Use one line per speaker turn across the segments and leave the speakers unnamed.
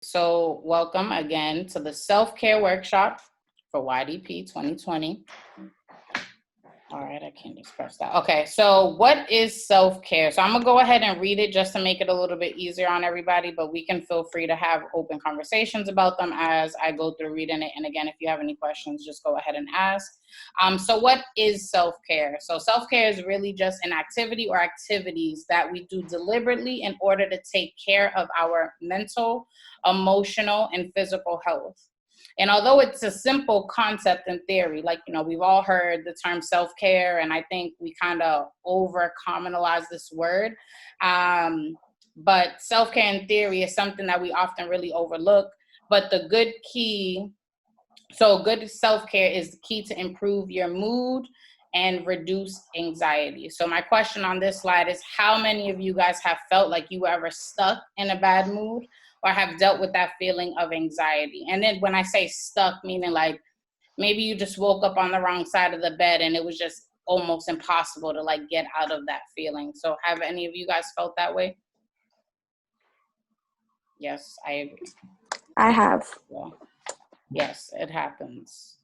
So welcome again to the self-care workshop for YDP 2020. All right, I can't just press that. Okay, so what is self-care? So I'm gonna go ahead and read it just to make it a little bit easier on everybody, but we can feel free to have open conversations about them as I go through reading it. And again, if you have any questions, just go ahead and ask. So what is self-care? So self-care is really just an activity or activities that we do deliberately in order to take care of our mental, emotional, and physical health. And although it's a simple concept in theory, like, we've all heard the term self-care, and I think we kind of over commonalize this word. But self-care in theory is something that we often really overlook. But good self-care is the key to improve your mood and reduce anxiety. So my question on this slide is, how many of you guys have felt like you were ever stuck in a bad mood or have dealt with that feeling of anxiety? And then when I say stuck, meaning like maybe you just woke up on the wrong side of the bed and it was just almost impossible to like get out of that feeling. So have any of you guys felt that way? Yes, I agree.
I have.
Well, yes, it happens.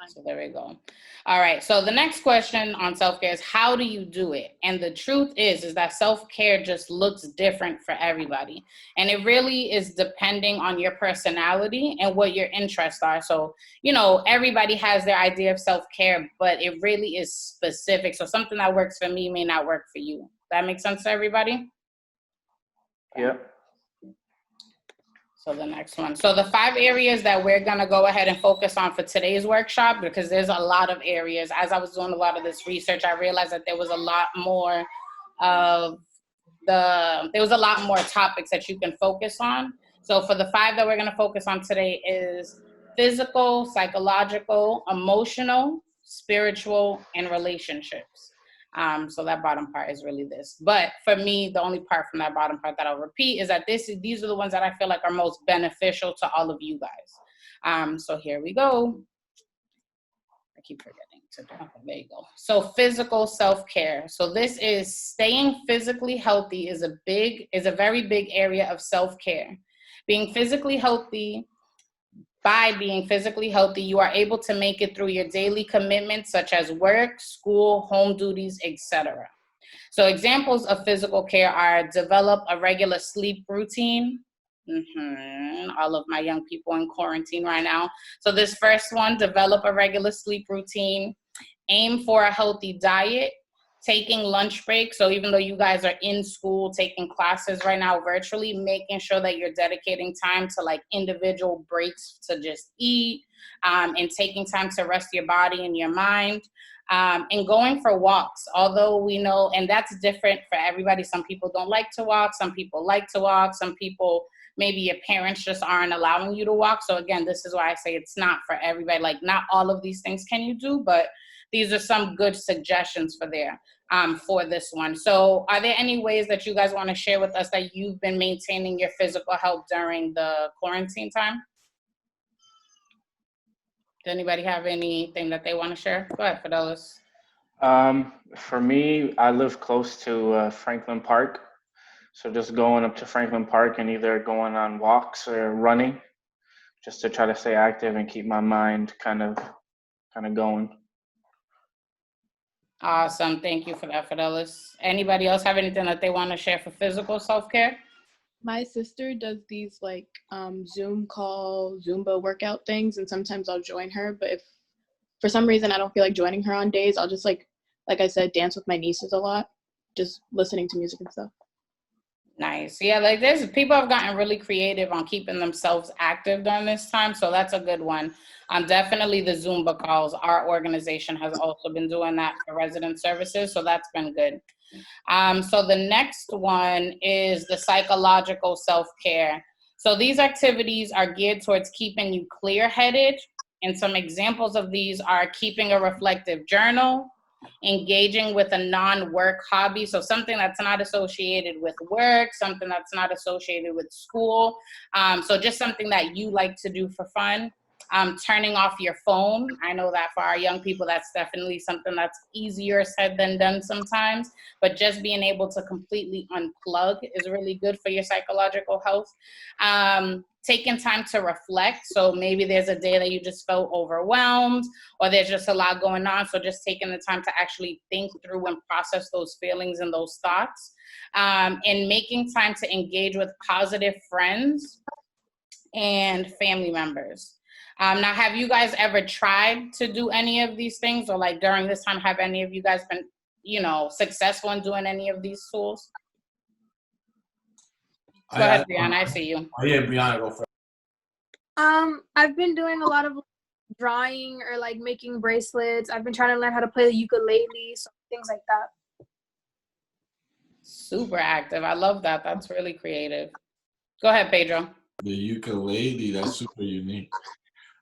So there we go. All right. So the next question on self-care is, how do you do it? And the truth is that self-care just looks different for everybody. And it really is depending on your personality and what your interests are. So, everybody has their idea of self-care, but it really is specific. So something that works for me may not work for you. That makes sense to everybody?
Yep.
So the next one. So the 5 areas that we're going to go ahead and focus on for today's workshop, because there's a lot of areas. As I was doing a lot of this research, I realized that there was a lot more topics that you can focus on. So for the 5 that we're going to focus on today is physical, psychological, emotional, spiritual, and relationships. So that bottom part is really this. But for me, the only part from that bottom part that I'll repeat is that these are the ones that I feel like are most beneficial to all of you guys. So here we go. I keep forgetting to do. Okay, there you go. So physical self-care. So this is staying physically healthy is a very big area of self-care. By being physically healthy, you are able to make it through your daily commitments such as work, school, home duties, etc. So examples of physical care are develop a regular sleep routine. All of my young people in quarantine right now. So this first one, develop a regular sleep routine, aim for a healthy diet, taking lunch breaks. So even though you guys are in school taking classes right now virtually, making sure that you're dedicating time to like individual breaks to just eat, and taking time to rest your body and your mind, and going for walks. Although we know, and that's different for everybody. Some people don't like to walk. Some people like to walk. Some people, maybe your parents just aren't allowing you to walk. So again, this is why I say it's not for everybody. Like not all of these things can you do, but these are some good suggestions for this one. So are there any ways that you guys want to share with us that you've been maintaining your physical health during the quarantine time? Does anybody have anything that they want to share? Go ahead, Fidelis.
For me, I live close to Franklin Park. So just going up to Franklin Park and either going on walks or running just to try to stay active and keep my mind kind of going.
Awesome. Thank you for that, Fidelis. Anybody else have anything that they want to share for physical self-care?
My sister does these like Zoom call, Zumba workout things, and sometimes I'll join her. But if for some reason I don't feel like joining her on days, I'll just like I said, dance with my nieces a lot, just listening to music and stuff.
Nice. Yeah, like there's people have gotten really creative on keeping themselves active during this time. So that's a good one. Definitely the Zumba calls. Our organization has also been doing that for resident services. So that's been good. So the next one is the psychological self-care. So these activities are geared towards keeping you clear-headed. And some examples of these are keeping a reflective journal, engaging with a non-work hobby, so something that's not associated with work, something that's not associated with school, so just something that you like to do for fun. turning off your phone. I know that for our young people, that's definitely something that's easier said than done sometimes, but just being able to completely unplug is really good for your psychological health. Taking time to reflect. So maybe there's a day that you just felt overwhelmed or there's just a lot going on. So just taking the time to actually think through and process those feelings and those thoughts. And making time to engage with positive friends and family members. Now, have you guys ever tried to do any of these things, or like during this time, have any of you guys been, successful in doing any of these tools? Go ahead, Brianna, I see you.
Oh yeah, Brianna, go first.
I've been doing a lot of drawing or like making bracelets. I've been trying to learn how to play the ukulele, so things like that.
Super active. I love that. That's really creative. Go ahead, Pedro.
The ukulele, that's super unique.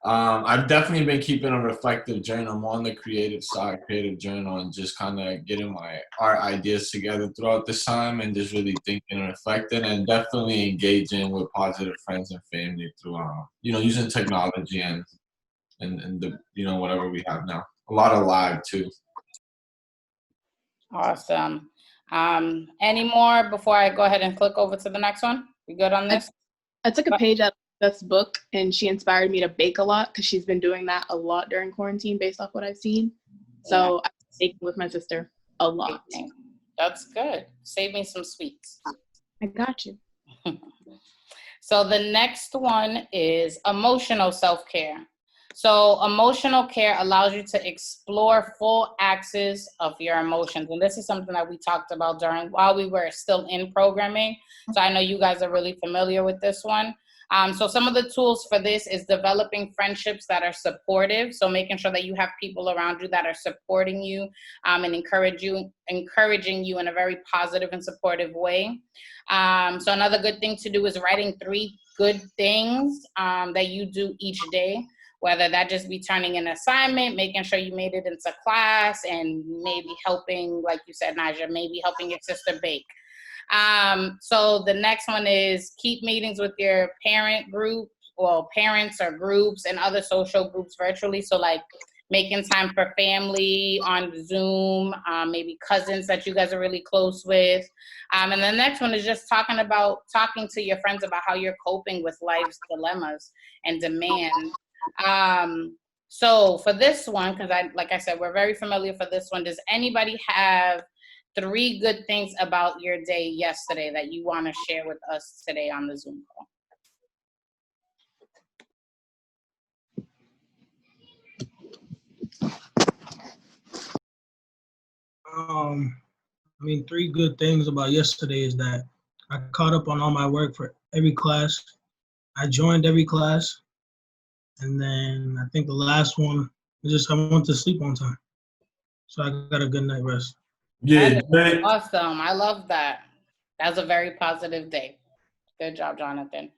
I've definitely been keeping a reflective journal. I'm on the creative side, creative journal, and just kind of getting my art ideas together throughout this time and just really thinking and reflecting, and definitely engaging with positive friends and family through, using technology and the, whatever we have now. A lot of live too.
Awesome. Any more before I go ahead and click over to the next one? We good on this?
I took a page out of Beth's book, and she inspired me to bake a lot because she's been doing that a lot during quarantine based off what I've seen. So I'm baking with my sister a lot.
That's good. Save me some sweets.
I got you.
So the next one is emotional self-care. So emotional care allows you to explore full axes of your emotions. And this is something that we talked about while we were still in programming. So I know you guys are really familiar with this one. So some of the tools for this is developing friendships that are supportive. So making sure that you have people around you that are supporting you and encouraging you in a very positive and supportive way. So another good thing to do is writing 3 good things that you do each day, whether that just be turning an assignment, making sure you made it into class, and maybe helping, like you said, Naja, maybe helping your sister bake. So the next one is keep meetings with your parents or groups and other social groups virtually. So like making time for family on Zoom, maybe cousins that you guys are really close with. And the next one is just talking to your friends about how you're coping with life's dilemmas and demands. So for this one, because like I said, we're very familiar for this one. Does anybody have 3 good things about your day yesterday that you want to share with us today on the Zoom
call? 3 good things about yesterday is that I caught up on all my work for every class. I joined every class. And then I think the last one is just I went to sleep on time. So I got a good night rest.
Yeah,
awesome. I love that. That's a very positive day. Good job, Jonathan.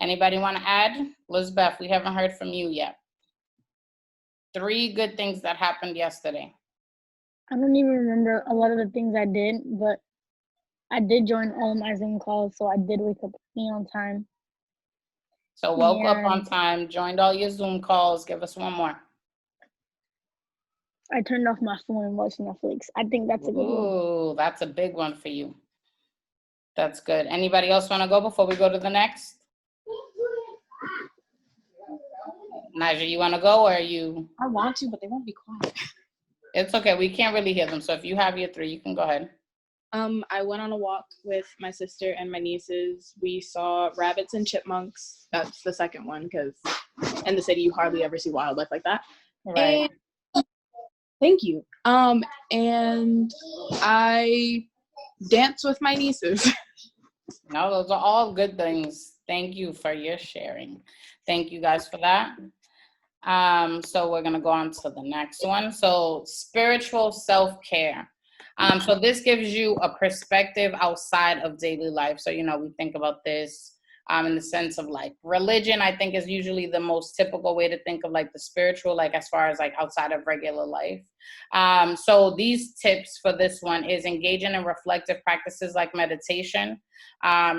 Anybody want to add? Lizbeth, we haven't heard from you yet. 3 good things that happened yesterday.
I don't even remember a lot of the things I did, but I did join all my Zoom calls, so I did wake up on time.
So woke up on time, joined all your Zoom calls. Give us one more.
I turned off my phone and watched Netflix. I think that's a good one.
Ooh, that's a big one for you. That's good. Anybody else want to go before we go to the next? Naja, you want to go or are you?
I want to, but they won't be quiet.
It's okay. We can't really hear them. So if you have your 3, you can go ahead.
I went on a walk with my sister and my nieces. We saw rabbits and chipmunks. That's the second one because in the city you hardly ever see wildlife like that.
Right.
And, thank you. And I danced with my nieces.
No, those are all good things. Thank you for your sharing. Thank you guys for that. So we're going to go on to the next one. So spiritual self-care. So this gives you a perspective outside of daily life. So, we think about this in the sense of like religion, I think is usually the most typical way to think of like the spiritual, like as far as like outside of regular life. So these tips for this one is engaging in reflective practices like meditation.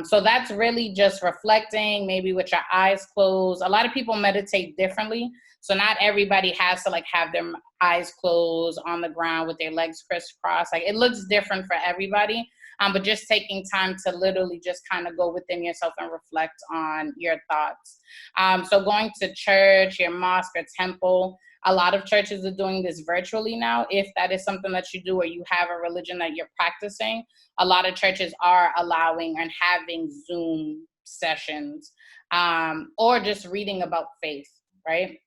So that's really just reflecting, maybe with your eyes closed. A lot of people meditate differently. So not everybody has to like have their eyes closed on the ground with their legs crisscrossed. Like it looks different for everybody. But just taking time to literally just kind of go within yourself and reflect on your thoughts. So going to church, your mosque or temple, a lot of churches are doing this virtually now. If that is something that you do or you have a religion that you're practicing, a lot of churches are allowing and having Zoom sessions, or just reading about faith, right?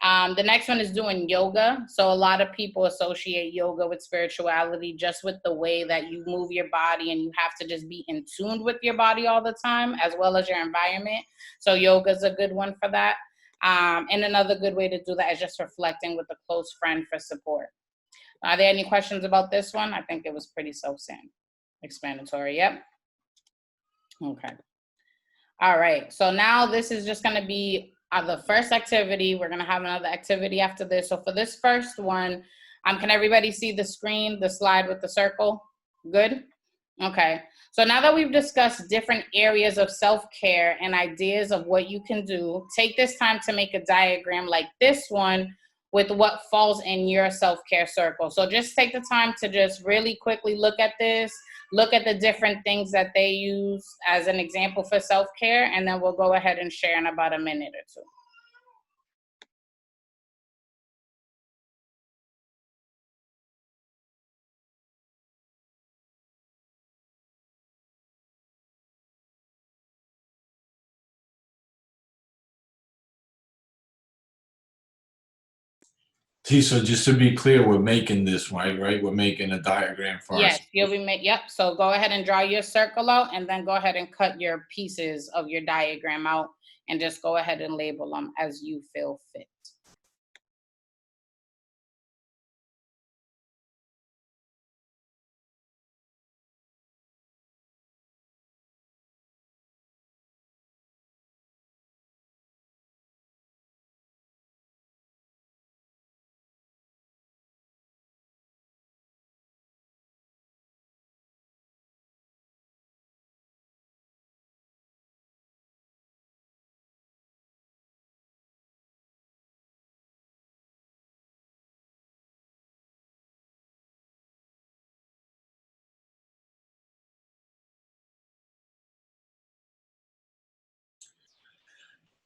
The next one is doing yoga. So a lot of people associate yoga with spirituality, just with the way that you move your body and you have to just be in tune with your body all the time, as well as your environment. So yoga is a good one for that. And another good way to do that is just reflecting with a close friend for support. Are there any questions about this one? I think it was pretty self-explanatory. Yep. Okay. All right. So now this is just going to be the first activity. We're going to have another activity after this. So for this first one, can everybody see the screen, the slide with the circle? Good? Okay. So now that we've discussed different areas of self-care and ideas of what you can do, take this time to make a diagram like this one with what falls in your self-care circle. So just take the time to just really quickly look at this, look at the different things that they use as an example for self-care, and then we'll go ahead and share in about a minute or two.
T, so just to be clear, we're making this, right? We're making a diagram for
Yes,
us.
you'll be yep. So go ahead and draw your circle out, and then go ahead and cut your pieces of your diagram out, and just go ahead and label them as you feel fit.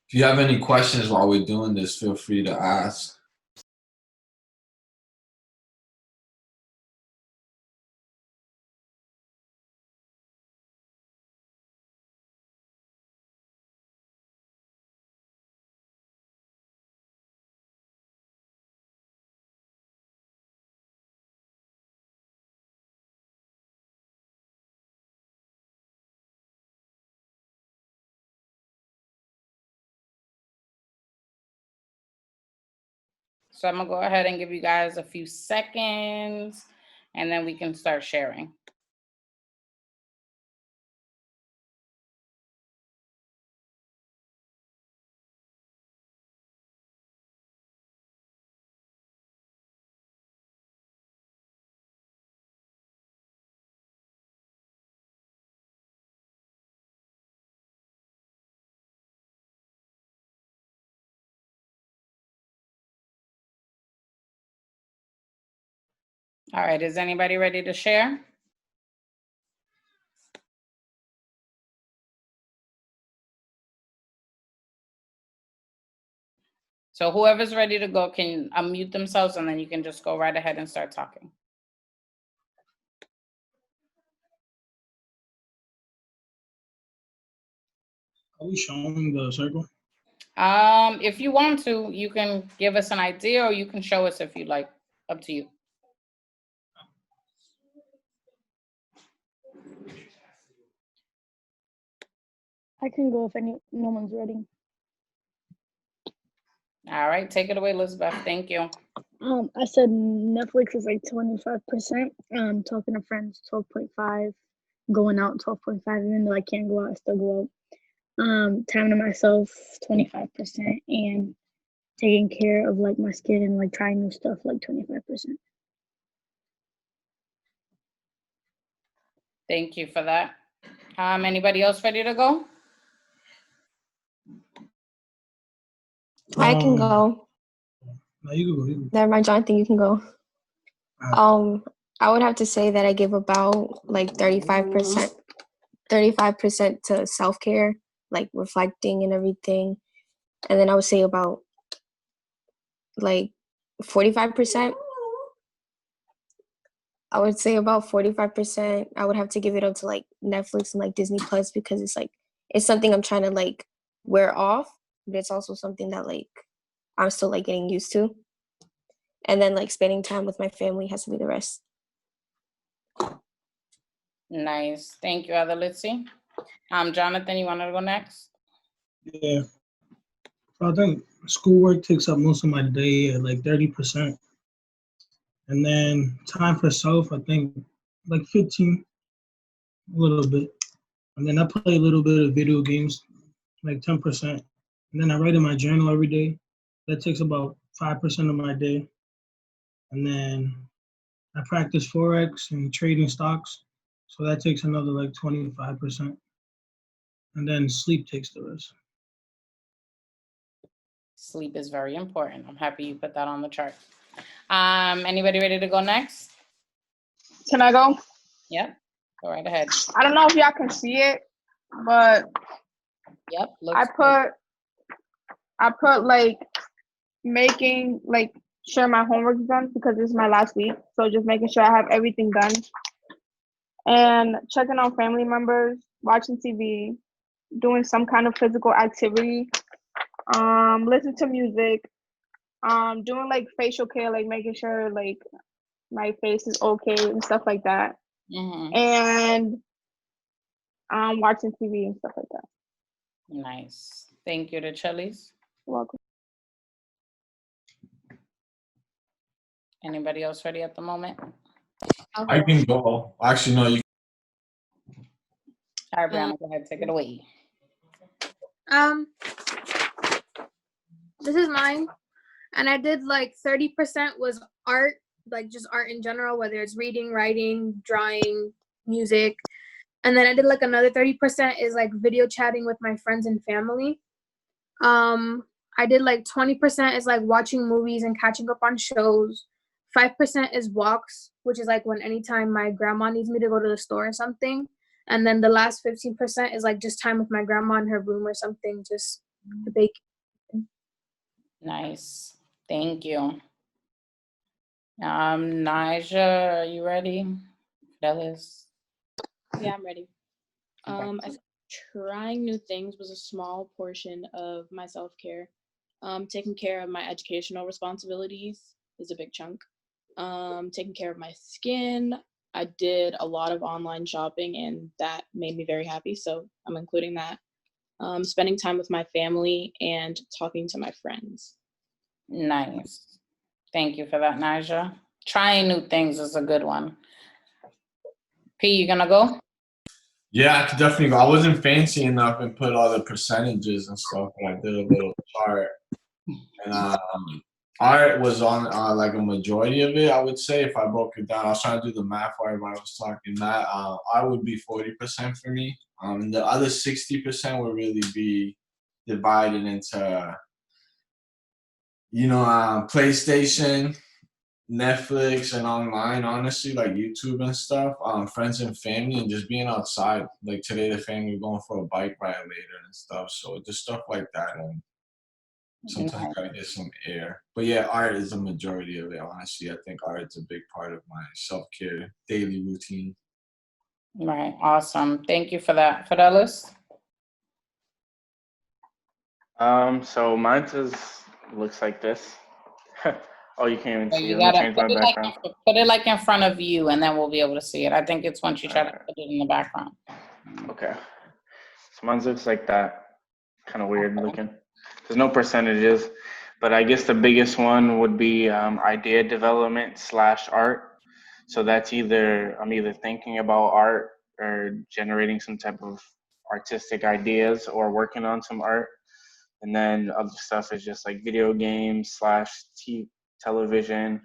If you have any questions while we're doing this, feel free to ask.
So I'm gonna go ahead and give you guys a few seconds, and then we can start sharing. All right, is anybody ready to share? So whoever's ready to go can unmute themselves, and then you can just go right ahead and start talking.
Are we showing the circle?
If you want to, you can give us an idea, or you can show us if you like. Up to you.
I can go if no one's ready.
All right, take it away, Elizabeth. Thank you.
I said Netflix is like 25%. Talking to friends 12.5. Going out 12.5. Even though I can't go out, I still go out. Time to myself, 25%, and taking care of like my skin and like trying new stuff, like 25%.
Thank you for that. Anybody else ready to go?
I can
Um,
go.
No, you can go. You can
Never mind, Jonathan, you can go.
go.
I would have to say that I give about like 35% to self-care, like reflecting and everything. And then I would say about like 45%. I would say about 45%. I would have to give it up to like Netflix and like Disney Plus because it's like it's something I'm trying to like wear off, but it's also something that like I'm still like getting used to. And then like spending time with my family has to be the rest.
Nice. Thank you, Adelitzi. Jonathan, you want to go next?
Yeah. So I think schoolwork takes up most of my day at like 30%. And then time for self, I think like 15, a little bit. And then I play a little bit of video games, like 10%. And then I write in my journal every day. That takes about 5% of my day. And then I practice Forex and trading stocks. So that takes another like 25%. And then sleep takes the rest.
Sleep is very important. I'm happy you put that on the chart. Anybody ready to go next?
Can I go?
Yep. Go right ahead.
I don't know if y'all can see it, but
Yep.
I put like making like sure my homework is done because this is my last week. So just making sure I have everything done and checking on family members, watching TV, doing some kind of physical activity, listen to music, doing like facial care, like making sure like my face is okay and stuff like that.
Mm-hmm.
And watching TV and stuff like that.
Nice. Thank you to Chili's.
You're welcome.
Anybody else ready at the moment?
I can go. Actually, no, you.
All right, Brianna, go ahead. Take it away.
This is mine, and I did like 30% was art, like just art in general, whether it's reading, writing, drawing, music. And then I did like another 30% is like video chatting with my friends and family. I did like 20% is like watching movies and catching up on shows. 5% is walks, which is like when anytime my grandma needs me to go to the store or something. And then the last 15% is like just time with my grandma in her room or something, just to bake.
Nice. Thank you. Naija, are you ready? Dallas?
Yeah, I'm ready. I think trying new things was a small portion of my self-care. Taking care of my educational responsibilities is a big chunk. Taking care of my skin. I did a lot of online shopping and that made me very happy, so I'm including that. Spending time with my family and talking to my friends.
Nice. Thank you for that, Naija. Trying new things is a good one. P, you gonna go?
Yeah, I could definitely go. I wasn't fancy enough and put all the percentages and stuff, but I did a little chart. And art was on like a majority of it, I would say. If I broke it down, I was trying to do the math while everybody was talking. That art would be 40% for me. And the other 60% would really be divided into, PlayStation, Netflix, and online, honestly, like YouTube and stuff, friends and family, and just being outside. Like today, the family going for a bike ride later and stuff. So just stuff like that. And sometimes I gotta get some air. But yeah, art is a majority of it, honestly. I think art is a big part of my self-care daily routine.
Right. Awesome. Thank you for that. Fidelis?
So mine looks like this. Oh, you can't even
So
see
you
it. Let me
gotta
change my background.
put it like in front of you, and then we'll be able to see it. I think it's once you try to put it in the background.
Okay. So mine looks like that. Kind of weird looking. There's no percentages, but I guess the biggest one would be idea development / art. So that's I'm either thinking about art or generating some type of artistic ideas or working on some art. And then other stuff is just like video games / television,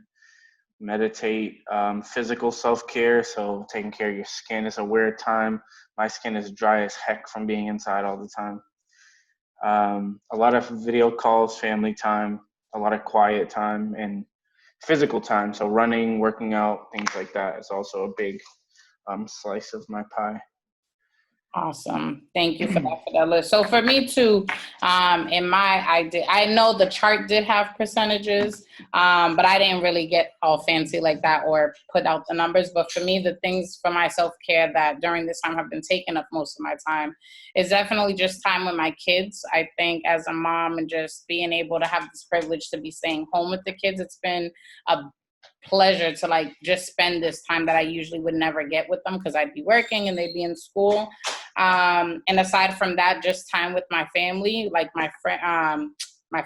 meditate, physical self-care. So taking care of your skin is a weird time. My skin is dry as heck from being inside all the time. A lot of video calls, family time, a lot of quiet time, and physical time. So running, working out, things like that is also a big slice of my pie.
Awesome. Thank you for that list. So for me too, I know the chart did have percentages, but I didn't really get all fancy like that or put out the numbers. But for me, the things for my self-care that during this time have been taking up most of my time is definitely just time with my kids. I think as a mom and just being able to have this privilege to be staying home with the kids, it's been a pleasure to like just spend this time that I usually would never get with them because I'd be working and they'd be in school. And aside from that, just time with my family, like my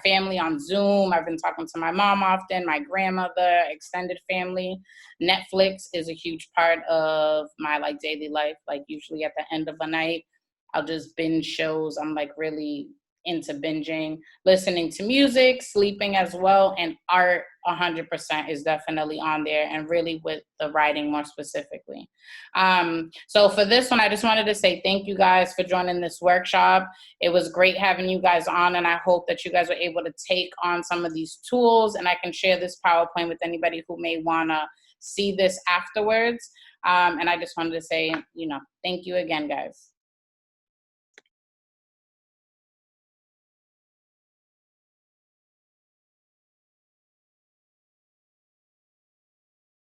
family on Zoom. I've been talking to my mom often, my grandmother, extended family. Netflix is a huge part of my like daily life. Like usually at the end of a night, I'll just binge shows. I'm like really into binging, listening to music, sleeping as well, and art 100% is definitely on there, and really with the writing more specifically. So for this one, I just wanted to say thank you guys for joining this workshop. It was great having you guys on, and I hope that you guys were able to take on some of these tools, and I can share this PowerPoint with anybody who may want to see this afterwards. And I just wanted to say, thank you again, guys.